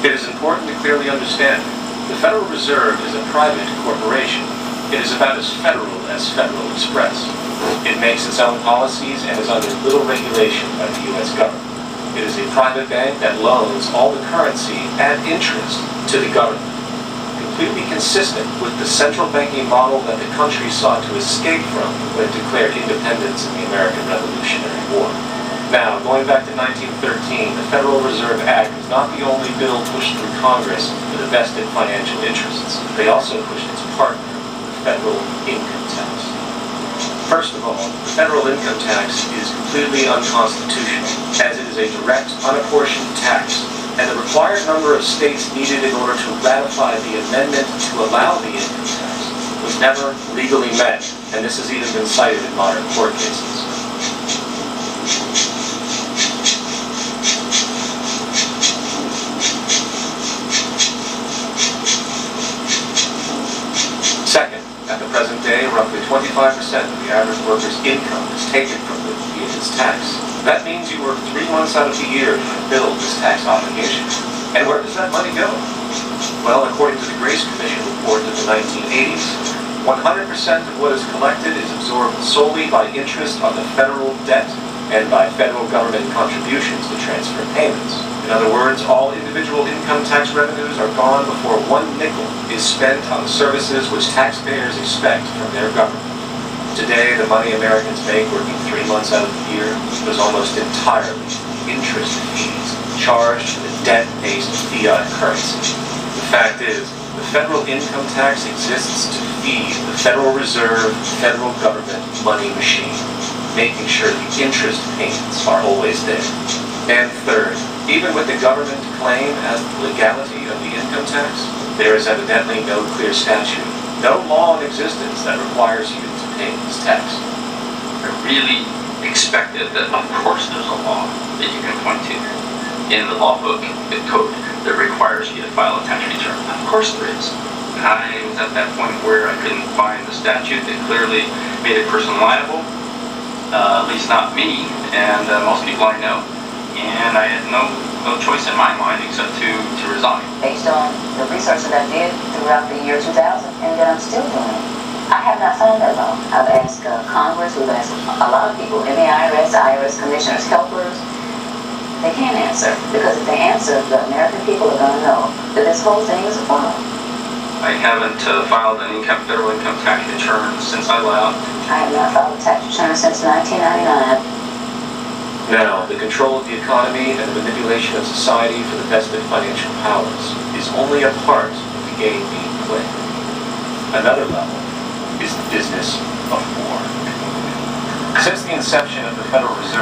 It is important to clearly understand the Federal Reserve is a private corporation. It is about as Federal Express. It makes its own policies and is under little regulation by the U.S. government. It is a private bank that loans all the currency at interest to the government, completely consistent with the central banking model that the country sought to escape from when it declared independence in the American Revolutionary War. Now, going back to 1913, the Federal Reserve Act was not the only bill pushed through Congress for the vested financial interests. They also pushed its partner, the federal income tax. First of all, the federal income tax is completely unconstitutional, as it is a direct, unapportioned tax, and the required number of states needed in order to ratify the amendment to allow the income tax was never legally met, and this has even been cited in modern court cases. Second, at the present day, roughly 25% of the average worker's income is taken from the his tax. That means you work 3 months out of the year to fulfill this tax obligation. And where does that money go? Well, according to the Grace Commission report of the 1980s, 100% of what is collected is absorbed solely by interest on the federal debt and by federal government contributions to transfer payments. In other words, all individual income tax revenues are gone before 1 nickel is spent on the services which taxpayers expect from their government. Today, the money Americans make working 3 months out of the year is almost entirely interest fees charged to the debt-based fiat currency. The fact is, the federal income tax exists to feed the Federal Reserve federal government money machine, making sure the interest payments are always there. And third, even with the government claim as the legality of the income tax, there is evidently no clear statute, no law in existence that requires you to pay this tax. I really expected that, of course, there's a law that you can point to in the law book, the code, that requires you to file a tax return. Of course there is. And I was at that point where I couldn't find the statute that clearly made a person liable, at least not me, and most people I know. And I had no choice in my mind except to resign. Based on the research that I did throughout the year 2000, and that I'm still doing, I have not found that law. I've asked Congress, we've asked a lot of people, IRS commissioners, helpers. They can't answer, because if they answer, the American people are going to know that this whole thing is a fraud. I haven't filed an federal income tax return since I left. I have not filed a tax return since 1999. Now, the control of the economy and the manipulation of society for the vested financial powers is only a part of the game being played. Another level is the business of war. Since the inception of the Federal Reserve